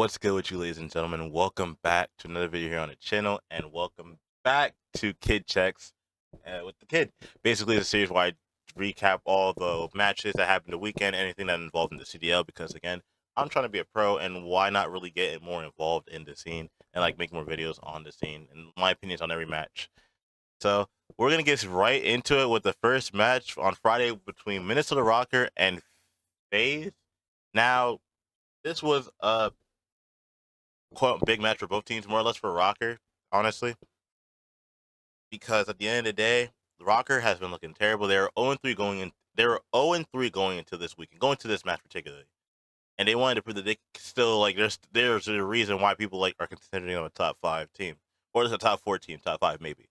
What's good with you, ladies and gentlemen? Welcome back to another video here on the channel, and welcome back to Kid Checks with the Kid. Basically, it's a series where I recap all the matches that happened the weekend, anything that involved in the CDL, because again, I'm trying to be a pro, and why not really get more involved in the scene and like make more videos on the scene, and my opinions on every match. So we're gonna get right into it with the first match on Friday between Minnesota Rocker and FaZe. Now, this was a quote big match for both teams, more or less for Rocker, honestly, because at the end of the day, the Rocker has been looking terrible. They were 0-3 going in. They were 0-3 going into this weekend, going to this match particularly, and they wanted to prove that they still like. There's a reason why people like are considering them a top 5 team, or just a top 4 team, top 5 maybe.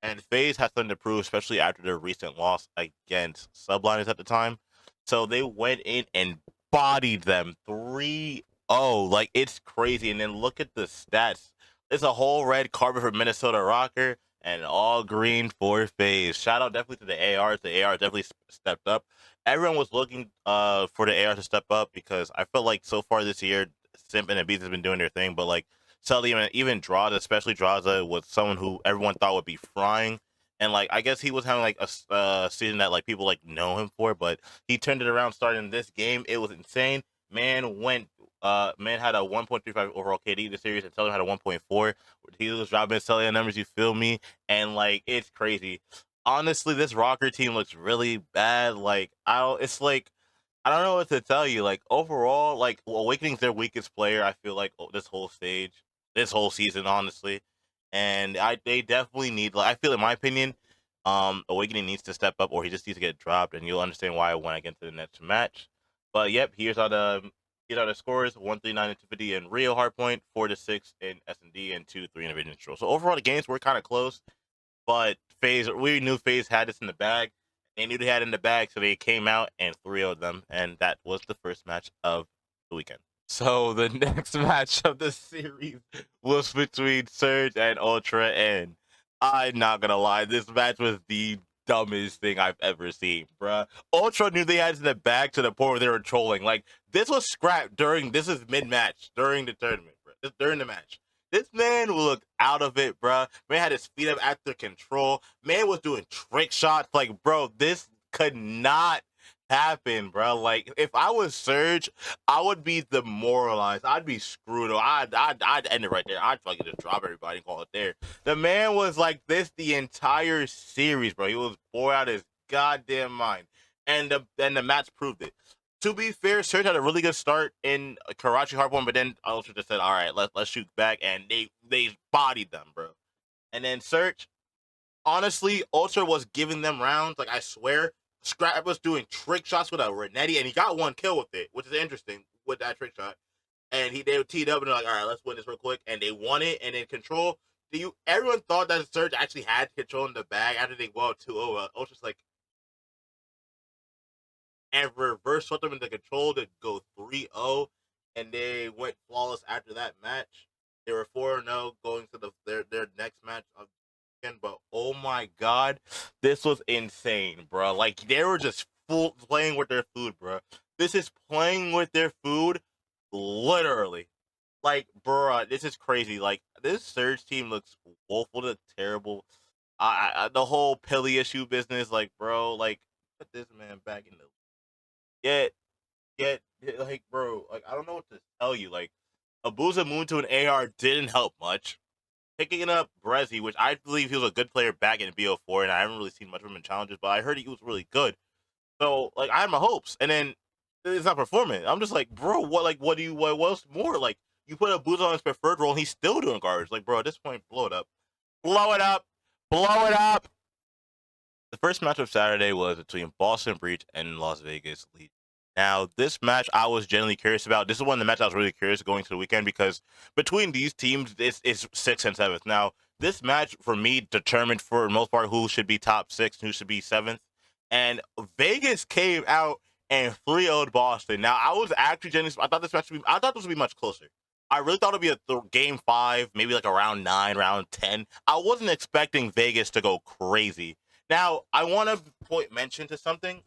And FaZe has something to prove, especially after their recent loss against Subliners at the time. So they went in and bodied them 3-0. Like, it's crazy. And then look at the stats. It's a whole red carpet for Minnesota Rocker and all green for FaZe. Shout out definitely to the ARs. The ARs definitely stepped up. Everyone was looking for the ARs to step up because I felt like so far this year, Simp and Abiz has been doing their thing, but like Sully and even Draza, especially Draza, was someone who everyone thought would be frying. And like I guess he was having like a season that like people like know him for, but he turned it around starting this game. It was insane. Man had a 1.35 overall KD this series, and Sully had a 1.4. He was dropping Sully numbers, you feel me? And like it's crazy. Honestly, this Rocker team looks really bad. Like it's like I don't know what to tell you. Like overall, like Awakening's their weakest player. I feel like this whole stage, this whole season, honestly, and they definitely need. Like I feel, in my opinion, Awakening needs to step up, or he just needs to get dropped, and you'll understand why I went against the next match. But yep, here's how the scores: 139 in Tiffany and Rio Hardpoint, 4-6 in S&D, and 2-3 in Vision Control. So overall, the games were kind of close, but we knew FaZe had this in the bag. They knew they had it in the bag, so they came out and 3-0'd them, and that was the first match of the weekend. So the next match of the series was between Surge and Ultra, and I'm not gonna lie, this match was the dumbest thing I've ever seen, bruh. Ultra knew they had it in the bag to the point where they were trolling. Like, this was scrapped this is mid-match, during the tournament, bruh. During the match. This man looked out of it, bruh. Man had his feet up after control. Man was doing trick shots. Like, bro, this could not happen, bro. Like, if I was Surge, I would be demoralized. I'd be screwed. I'd end it right there. I'd fucking just drop everybody and call it there. The man was like this the entire series, bro. He was bored out of his goddamn mind, and the match proved it. To be fair, Surge had a really good start in Karachi Hardpoint, but then Ultra just said, "All right, let's shoot back," and they bodied them, bro. And then Surge, honestly, Ultra was giving them rounds. Like I swear, Scrap was doing trick shots with a Renetti, and he got one kill with it, which is interesting with that trick shot. And they teed up and they're like, "All right, let's win this real quick," and they won it. And then Control, everyone thought that Surge actually had Control in the bag after they go 2-0. Ultra's like, and reverse swept them into Control to go 3-0, and they went flawless after that match. They were 4-0 going to their next match of the weekend, but oh my god, this was insane, bro. Like, they were just full playing with their food, bro. This is playing with their food, literally. Like, bro, this is crazy. Like, this Surge team looks woeful, look terrible. The whole Pilly issue business, like, bro, like, put this man back in the get get like, bro, like I don't know what to tell you. Like, Abuza Moon to an AR didn't help much. Picking up Brezzy, which I believe he was a good player back in BO4, and I haven't really seen much of him in challenges, but I heard he was really good. So like I had my hopes, and then it's not performing. I'm just like, bro, what's more? Like, you put Abuza on his preferred role and he's still doing garbage. Like, bro, at this point, blow it up. Blow it up. Blow it up. The first match of Saturday was between Boston Breach and Las Vegas Legion. Now, this match I was genuinely curious about. This is one of the matches I was really curious going to the weekend because between these teams, it's 6th and 7th. Now, this match for me determined for the most part who should be top 6 and who should be 7th. And Vegas came out and 3-0'd Boston. Now, I was actually genuinely, I thought this would be much closer. I really thought it'd be a game 5, maybe like around 9, round 10. I wasn't expecting Vegas to go crazy. Now, I want to mention to something,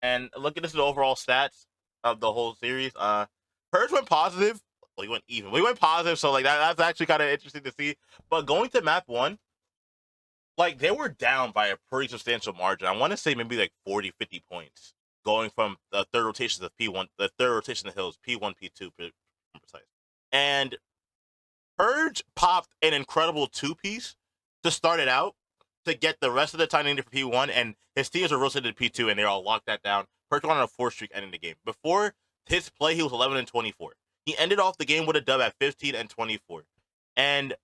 and look at this, the overall stats of the whole series. Purge went positive. Well, he went even. We went positive, so like that's actually kind of interesting to see. But going to map 1, like they were down by a pretty substantial margin. I want to say maybe like 40, 50 points going from the third rotation of P1, the third rotation of the hills, P1, P2, precise. And Purge popped an incredible 2-piece to start it out to get the rest of the time into P1, and his teams were rotated to P2, and they all locked that down. Purge went on a 4 streak ending the game. Before his play, he was 11-24. He ended off the game with a dub at 15-24. And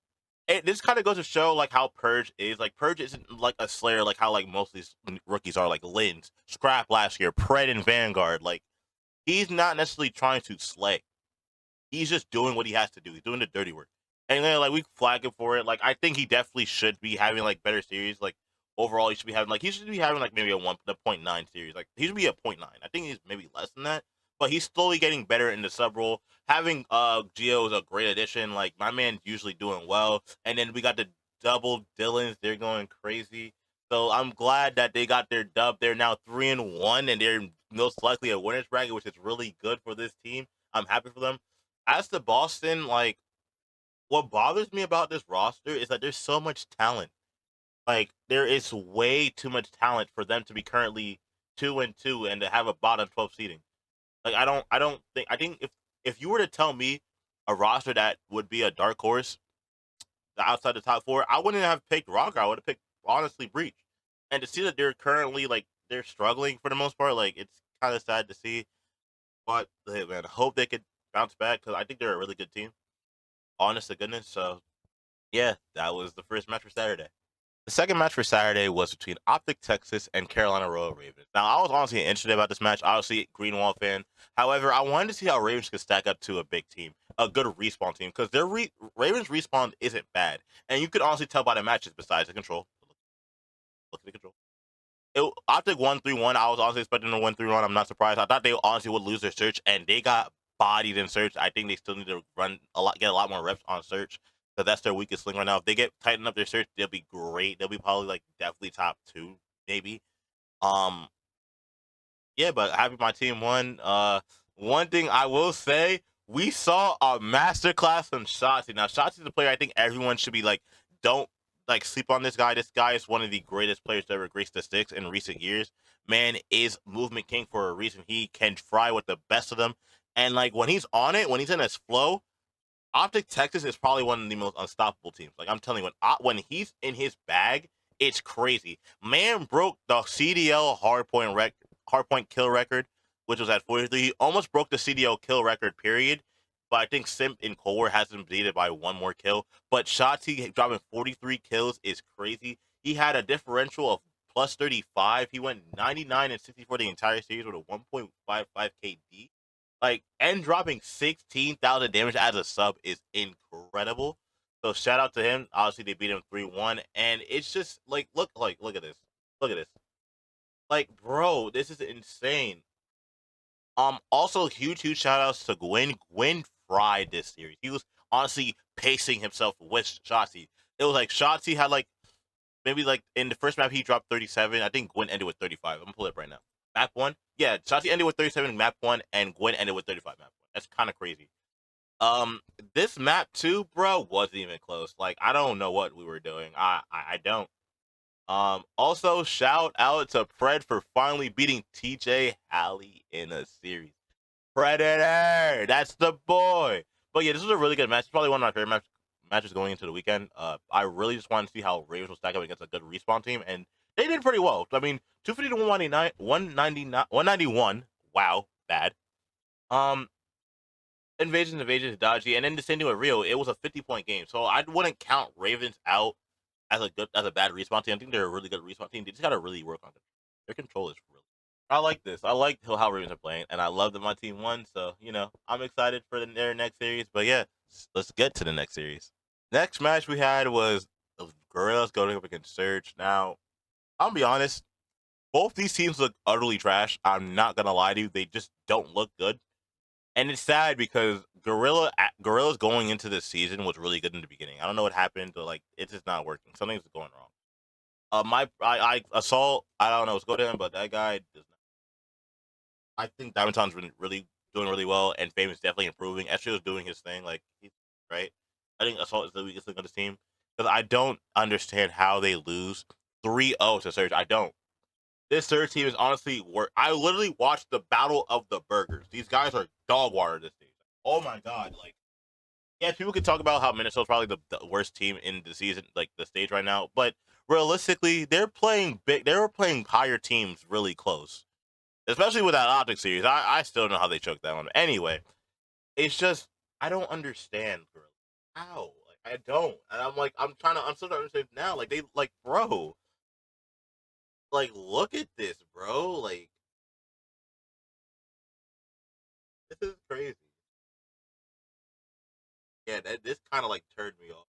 this kind of goes to show like how Purge is. Like Purge isn't like a Slayer like how like most of these rookies are, like Lins, Scrap last year, Pred and Vanguard. Like he's not necessarily trying to slay. He's just doing what he has to do. He's doing the dirty work. And then like we flag him for it. Like I think he definitely should be having like better series. Like overall, he should be having like maybe a 1.9 series. Like he should be a 0.9. I think he's maybe less than that. But he's slowly getting better in the sub role. Having Geo is a great addition. Like my man's usually doing well. And then we got the double Dylans. They're going crazy. So I'm glad that they got their dub. They're now 3-1, and they're most likely a winners bracket, which is really good for this team. I'm happy for them. As to Boston, like what bothers me about this roster is that there's so much talent. Like there is way too much talent for them to be currently 2-2 and to have a bottom 12 seeding. Like I think if you were to tell me a roster that would be a dark horse outside the top 4, I wouldn't have picked Rocker. I would have picked honestly Breach. And to see that they're currently like they're struggling for the most part, like it's kind of sad to see. But hey, man, I hope they could bounce back because I think they're a really good team. Honest to goodness. So yeah, that was the first match for Saturday. The second match for Saturday was between Optic Texas and Carolina Royal Ravens. Now, I was honestly interested about this match. Obviously, Greenwall fan. However, I wanted to see how Ravens could stack up to a big team, a good respawn team, because their Ravens respawn isn't bad, and you could honestly tell by the matches. Besides the control, look at the control. Optic won 3-1. I was honestly expecting to win 3-1. I'm not surprised. I thought they honestly would lose their search, and they got bodied in search. I think they still need to get a lot more reps on search because that's their weakest link right now. If they get tighten up their search, they'll be great. They'll be probably like definitely top 2, maybe. Um, yeah, but happy my team won. One thing I will say, we saw a masterclass from Shotzzy. Now, Shotzzy's a player I think everyone should be like, don't like sleep on this guy. This guy is one of the greatest players to ever grace the sticks in recent years. Man is movement king for a reason. He can fry with the best of them. And like when he's on it, when he's in his flow, Optic Texas is probably one of the most unstoppable teams. Like I'm telling you, when he's in his bag, it's crazy. Man broke the CDL hardpoint kill record, which was at 43. He almost broke the CDL kill record, period. But I think Simp in Cold War has him beaten by one more kill. But Shotzzy dropping 43 kills is crazy. He had a differential of plus 35. He went 99-64 the entire series with a 1.55 KD. Like, and dropping 16,000 damage as a sub is incredible. So shout out to him. Obviously, they beat him 3-1, and it's just like look at this, look at this. Like, bro, this is insane. Also huge shout outs to Gwen. Gwen fried this series. He was honestly pacing himself with Shotzzy. It was like Shotzzy had like maybe like in the first map he dropped 37. I think Gwen ended with 35. I'm gonna pull it up right now. Map 1, yeah, Shotzzy ended with 37 in map 1, and Gwen ended with 35 map 1. That's kind of crazy. This map 2, bro, wasn't even close. Like I don't know what we were doing. I don't. Also, shout out to Fred for finally beating TJ Halley in a series. Predator, that's the boy. But yeah, this was a really good match. It's probably one of my favorite matches going into the weekend. I really just wanted to see how Ravens will stack up against a good respawn team, and they did pretty well. I mean, 250 to 191. Wow, bad. Um, Invasions is dodgy, and then the same thing with Rio. It was a 50-point game, so I wouldn't count Ravens out as a bad respawn team. I think they're a really good respawn team. They just gotta really work on it. Their control is really. I like this. I like how Ravens are playing, and I love that my team won. So I'm excited for their next series. But yeah, let's get to the next series. Next match we had was the Gorillas going up against Surge. Now, I'll be honest, both these teams look utterly trash. I'm not gonna lie to you; they just don't look good. And it's sad because Gorilla's going into this season was really good in the beginning. I don't know what happened, but like it's just not working. Something's going wrong. I Assault. I don't know what's going on, but that guy does not. I think Diamond Town's been really doing really well, and Fame is definitely improving. SJ was doing his thing, like he's right. I think Assault is the weakest link on this team because I don't understand how they lose 3-0 to Surge. I don't. This Surge team is honestly work. I literally watched the Battle of the Burgers. These guys are dog water this stage. Oh my god! Like, yeah, people can talk about how Minnesota's probably the worst team in the season, like the stage right now. But realistically, they're playing big. They were playing higher teams really close, especially with that Optic series. I still don't know how they choked that one. Anyway, it's just I don't understand, bro. How? Like I don't, and I'm like I'm still trying to understand now. Like they like, bro, like look at this, bro. Like this is crazy. Yeah, this kind of like turned me off.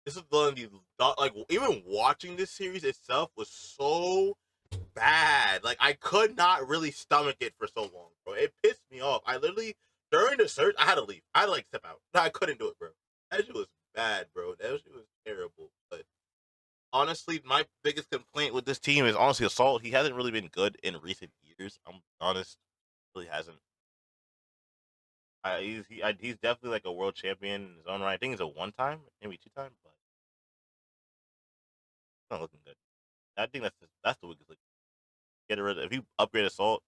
This is one of these like even watching this series itself was so bad. Like I could not really stomach it for so long, bro. It pissed me off. I literally during the search I had to leave. I had to like step out. I couldn't do it, bro. That shit was bad, bro. That shit was terrible. But honestly, my biggest complaint with this team is honestly Assault. He hasn't really been good in recent years. I'm honest, really hasn't. He's definitely like a world champion in his own right. I think he's a one time, maybe two time, but it's not looking good. I think that's the weakest. Like, get rid of if you upgrade Assault,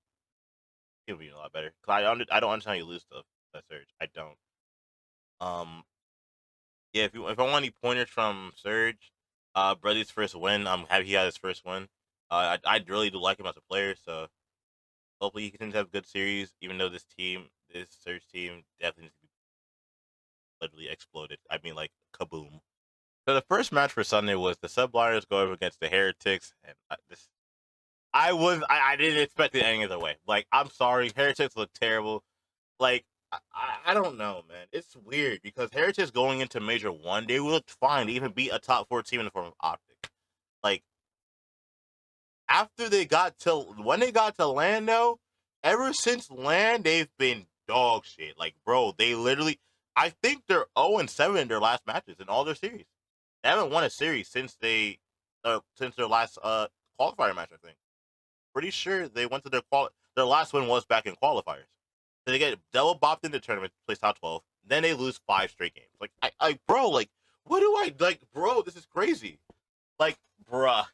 it'll be a lot better. Cause I don't understand how you lose to that Surge. I don't. Um, yeah. If I want any pointers from Surge, Brother's first win. I'm happy he had his first win. I really do like him as a player. So hopefully he continues to have a good series. Even though this Surge team, definitely needs to be literally exploded. I mean, like kaboom. So the first match for Sunday was the Subliners going up against the Heretics, and I didn't expect it any other way. Like I'm sorry, Heretics look terrible. Like I don't know, man. It's weird because Heretics going into Major One, they looked fine. They even beat a top 4 team in the form of Optic. Like after they got to when they got to LAN though, ever since LAN they've been dog shit. Like bro, they literally I think they're 0-7 in their last matches in all their series. They haven't won a series since their last qualifier match, I think. Pretty sure they went to their last win was back in qualifiers. So they get double bopped in the tournament, place top 12. Then they lose 5 straight games. Like bro, like what do I like, bro? This is crazy. Like, bruh.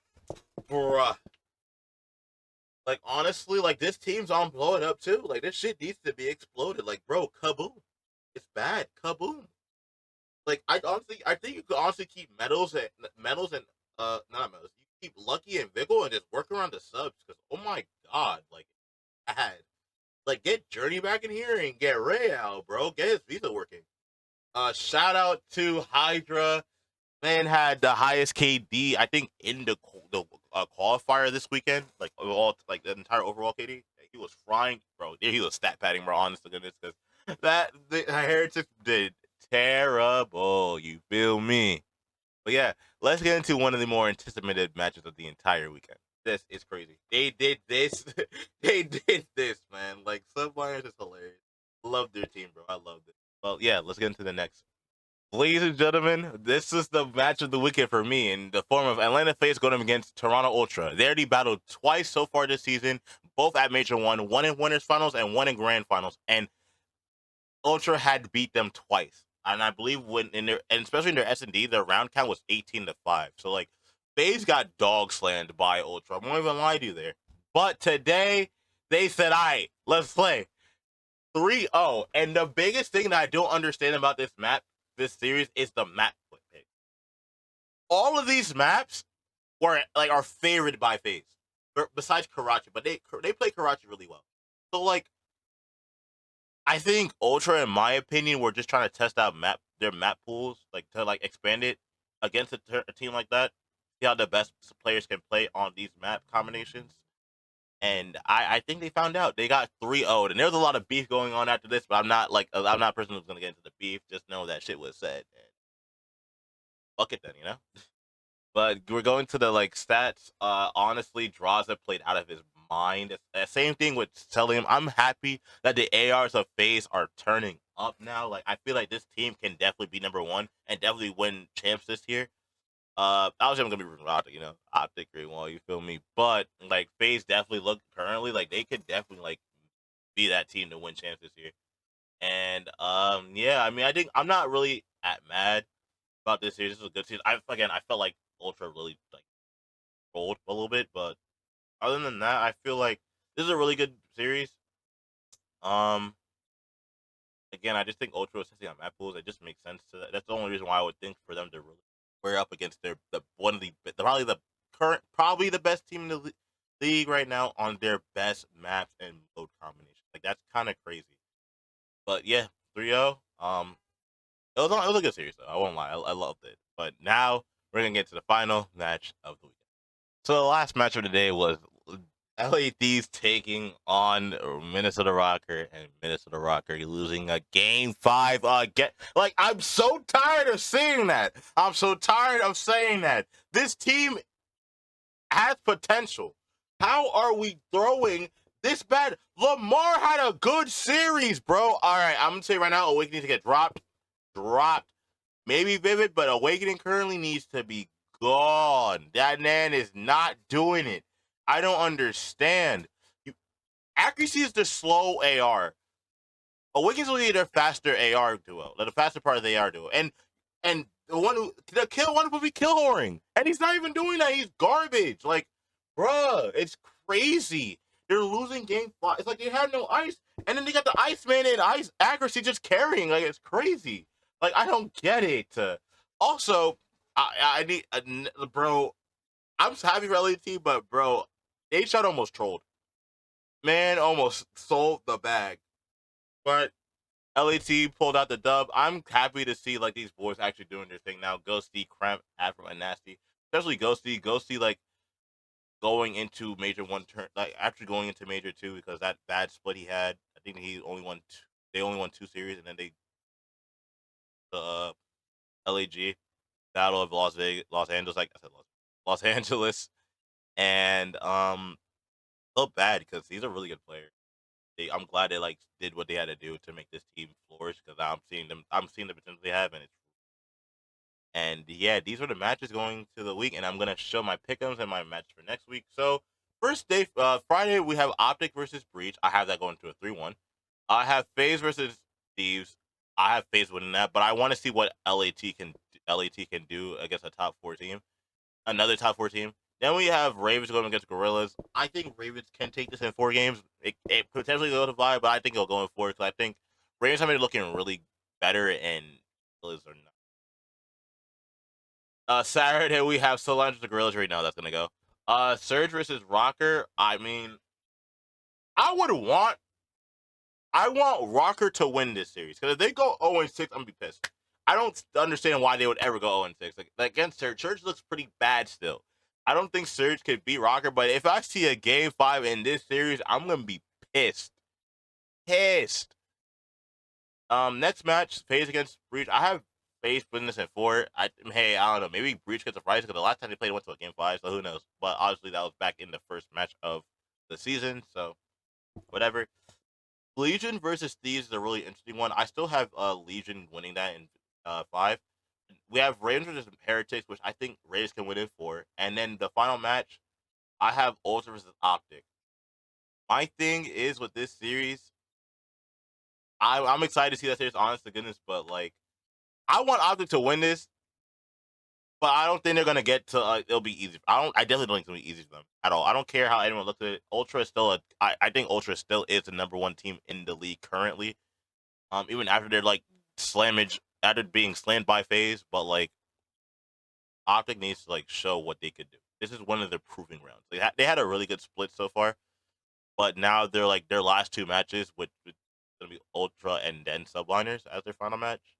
Like honestly, like this team's on blowing up too. Like this shit needs to be exploded. Like, bro, kaboom. It's bad. Kaboom. Like I think you could honestly keep medals and not medals. You keep Lucky and Vigil and just work around the subs because oh my god, like bad. Like get Journey back in here and get Ray out, bro. Get his visa working. Shout out to Hydra. Man had the highest KD I think in the qualifier this weekend. Like all like the entire overall KD. He was frying, bro. Yeah, he was stat padding, bro. Honest to goodness, because the Heretics did terrible. You feel me? But yeah, let's get into one of the more anticipated matches of the entire weekend. This is crazy. They did this. They did this, man. Like Subliners is hilarious. Love their team, bro. I love it. Well, yeah, let's get into the next. Ladies and gentlemen, this is the match of the weekend for me in the form of Atlanta FaZe going up against Toronto Ultra. They already battled twice so far this season, both at Major one in winners finals and one in grand finals, and Ultra had beat them twice. And I believe when in their and especially in their S&D, their round count was 18-5. So like FaZe got dog slammed by Ultra. I won't even lie to you there. But today they said, "All right, let's play." 3-0. And the biggest thing that I don't understand about this series, is the map pick. All of these maps are favored by FaZe, besides Karachi, but they play Karachi really well. So like, I think Ultra, in my opinion, were just trying to test out their map pools, like to like expand it against a team like that, see how the best players can play on these map combinations. And I think they found out. They got 3-0, and there was a lot of beef going on after this, but I'm not a person who's gonna get into the beef. Just know that shit was said, and fuck it then, you know. But we're going to the like stats. Honestly, draws have played out of his mind. Same thing with Celium. I'm happy that the ARs of FaZe are turning up now. Like I feel like this team can definitely be number one and definitely win champs this year. I was gonna be rooting for Optic, you know, Optic Great Wall, you feel me? But like FaZe definitely look currently like they could definitely like be that team to win champs this year. And yeah, I mean, I think I'm not really mad about this series. This is a good series. I felt like Ultra really like rolled a little bit, but other than that, I feel like this is a really good series. Um, again, I just think Ultra was testing on map pools. It just makes sense to that. That's the only reason why I would think for them to really square up against one of the probably the best team in the league right now on their best maps and mode combination. Like that's kind of crazy. But yeah, 3-0. It was a good series though. I won't lie, I loved it. But now we're gonna get to the final match of the weekend. So the last match of the day was LA Thieves taking on Minnesota Rocker, and Minnesota Rocker losing a game 5 again. Like, I'm so tired of saying that. I'm so tired of saying that. This team has potential. How are we throwing this bad? Lamar had a good series, bro. All right, I'm gonna say right now, Awakening to get dropped. Maybe Vivid, but Awakening currently needs to be gone. That man is not doing it. I don't understand. Accuracy is the slow AR. Awakening's will be their faster AR duo, the faster part of the AR duo, and the kill one will be kill whoring, and he's not even doing that. He's garbage. Like, bruh, it's crazy. They're losing game 5. It's like they had no ice, and then they got the Iceman and ice accuracy just carrying. Like, it's crazy. Like, I don't get it. Also, I need bro. I'm happy for LAT, but bro, they shot almost trolled. Man almost sold the bag, but LAT pulled out the dub. I'm happy to see like these boys actually doing their thing now. Ghosty, Cramp, Afro, and Nasty, especially Ghosty. Ghosty like going into major one turn, like after going into major 2 because that bad split he had. I think he only won they only won 2 series, and then the LAG Battle of Los Angeles, like I said, Los Angeles, and felt bad because he's a really good player. I'm glad they like did what they had to do to make this team flourish because I'm seeing the potential they have, and yeah, these are the matches going to the week, and I'm gonna show my pick'ems and my match for next week. So first day, Friday we have Optic versus Breach. I have that going to a 3-1. I have FaZe versus Thieves. I have FaZe winning that, but I want to see what LAT can do against a top 4 team, another top 4 team. Then we have Ravens going against Gorillas. I think Ravens can take this in 4 games. It potentially go to 5, but I think it'll go in 4 because I think Ravens have been looking really better, and Gorillas are not. Saturday we have Solange versus Gorillas right now. That's gonna go. Surge versus Rocker. I mean, I would want Rocker to win this series because if they go 0-6, I'm gonna be pissed. I don't understand why they would ever go 0-6. Like against Surge, Surge looks pretty bad still. I don't think Surge could beat Rocker, but if I see a game 5 in this series, I'm gonna be pissed. Pissed. Next match, FaZe against Breach. I have FaZe putting this in 4. I don't know. Maybe Breach gets a prize because the last time they played went to a game 5, so who knows? But obviously that was back in the first match of the season, so whatever. Legion versus Thieves is a really interesting one. I still have Legion winning that in 5. We have Ravens versus Heretics, which I think Raiders can win in 4. And then the final match, I have Ultra versus Optic. My thing is with this series, I'm excited to see that series, honest to goodness, but like I want Optic to win this, but I don't think they're gonna get to. It'll be easy. I definitely don't think it's gonna be easy for them at all. I don't care how anyone looks at it. Ultra is still I think Ultra still is the #1 team in the league currently. Even after they're like slammage, after being slammed by FaZe, but like Optic needs to like show what they could do. This is one of their proving rounds. They had a really good split so far, but now they're like their last 2 matches, which is gonna be Ultra and then Subliners as their final match.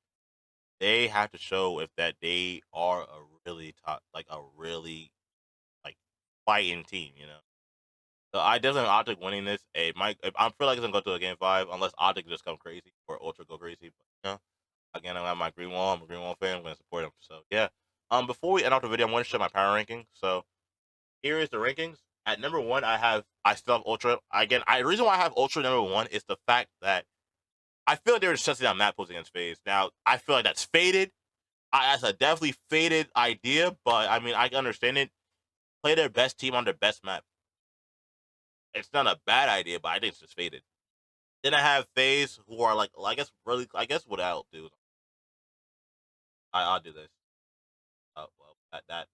They have to show if that they are a really top, like a really like fighting team, you know. So I definitely have Optic winning this. I feel like it's gonna go to a game 5 unless Optic just come crazy or Ultra go crazy. But you know, again, I have my Green Wall. I'm a Green Wall fan. I'm gonna support him. So yeah. Before we end off the video, I'm gonna show my power ranking. So here is the rankings. At #1, I still have Ultra. Again, the reason why I have Ultra #1 is the fact that I feel like they were just testing out map pools against FaZe. Now I feel like that's faded. That's a definitely faded idea, but I mean I can understand it. Play their best team on their best map. It's not a bad idea, but I think it's just faded. Then I have FaZe, who are like, I guess what I'll do, I'll do this. Oh well, that.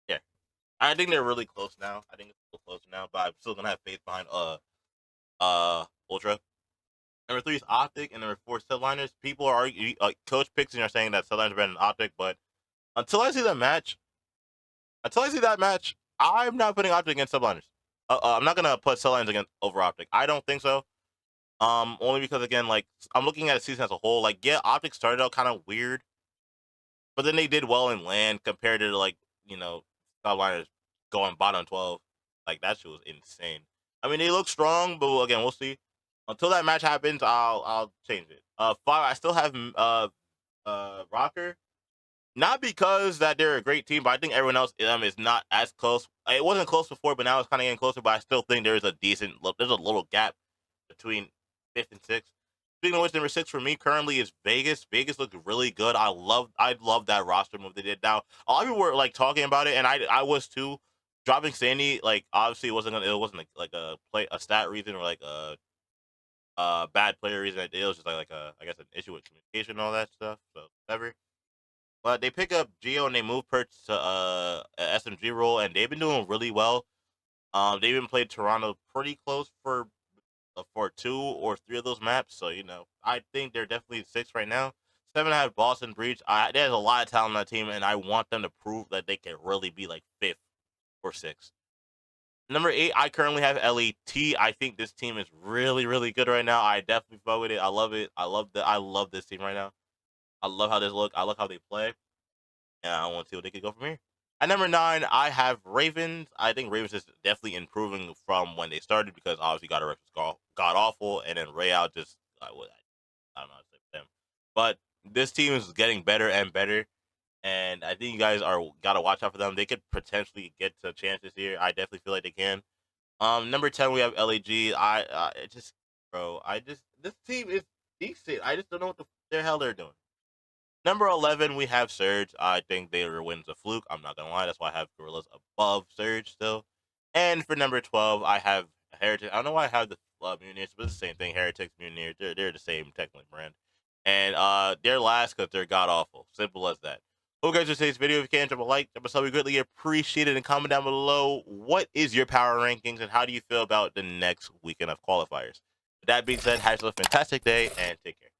Yeah, I think they're really close now. I think it's a little closer now, but I'm still gonna have faith behind Ultra. Number 3 is Optic, and number 4 is Subliners. People are arguing, Coach Pixie are saying that Subliners are better than Optic, but until I see that match, I'm not putting Optic against Subliners. I'm not gonna put Subliners against over Optic. I don't think so. Only because again, like I'm looking at the season as a whole. Like, yeah, Optic started out kind of weird, but then they did well in land compared to like Subliners going bottom 12. Like that shit was insane. I mean, they look strong, but again, we'll see. Until that match happens, I'll change it. 5. I still have Rocker. Not because that they're a great team, but I think everyone else is not as close. It wasn't close before, but now it's kind of getting closer. But I still think there's a little gap between 5th and 6th. Speaking of which, number 6 for me currently is Vegas. Vegas looked really good. I love that roster move they did. Now, a lot of people were like talking about it, and I was too. Dropping Sandy, like obviously it wasn't like a stat reason or like a bad player reason. It was just like a I guess an issue with communication and all that stuff. So whatever. But they pick up Geo and they move Perch to a SMG role, and they've been doing really well. They've been played Toronto pretty close for 2 or 3 of those maps. So I think they're definitely 6 right now. 7, I have Boston Breach. There's a lot of talent on that team, and I want them to prove that they can really be like 5th or 6th. Number 8, I currently have LET. I think this team is really, really good right now. I definitely fuck with it. I love it. I love this team right now. I love how they look. I love how they play. And I want to see what they could go from here. At number 9, I have Ravens. I think Ravens is definitely improving from when they started because obviously God was god awful, and then Ray out just I don't know how to say them. But this team is getting better and better, and I think you guys are gotta watch out for them. They could potentially get to a chance this year. I definitely feel like they can. Number 10, we have LAG. This team is decent. I just don't know what the hell they're doing. Number 11, we have Surge. I think their win's a fluke. I'm not gonna lie. That's why I have Gorillas above Surge still. And for number 12, I have Heretic. I don't know why I have the Mutineers, but it's the same thing. Heretics, Mutineers. They're the same technically brand. And they're last because they're god awful. Simple as that. Hope you guys enjoyed today's video. If you can, drop a like, drop a sub. We greatly appreciate it. And comment down below what is your power rankings and how do you feel about the next weekend of qualifiers. With that being said, have a fantastic day and take care.